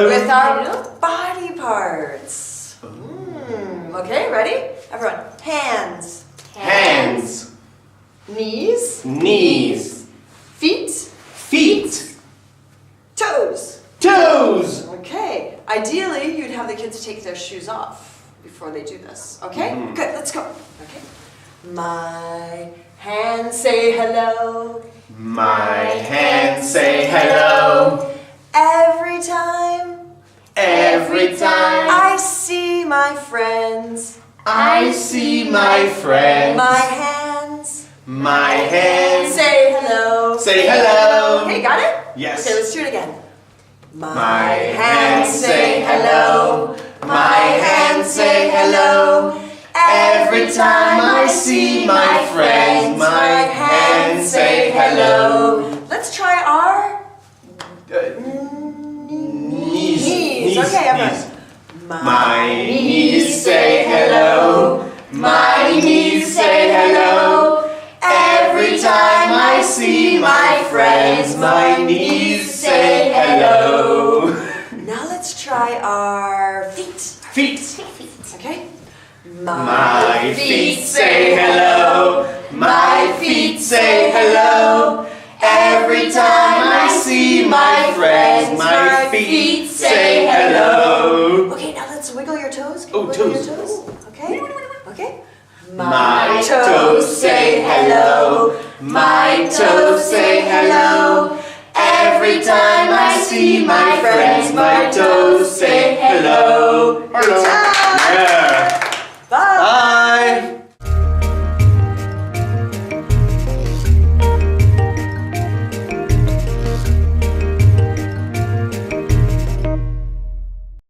hello. With our body parts. Okay, ready? Everyone, hands. Hands. Knees. Knees. Feet. Feet. Toes. Toes. Okay, ideally you'd have the kids take their shoes off before they do this. Okay, good, let's go. Okay, my hands say hello. My hands say hello. Every time I see my friends. I see my friends. My hands hands say hello. say hello. Okay, got it? Yes. Okay, let's do it again. My hands say hello. My hands say hello. Every time I see my friends, my hands say hello. Let's try our Knees. Okay, everyone. Knees. My knees say hello. My knees say hello. Every time I see my friends, my knees say hello. Now let's try our feet. Feet. Okay? My feet say hello. My feet say hello. Every time I see my friends, my feet say hello. Okay, now let's wiggle your toes. Can Oh, you wiggle toes. your toes? Okay? Okay? My toes say hello. My toes say hello. Every time I see my friends, my toes say hello. Hello.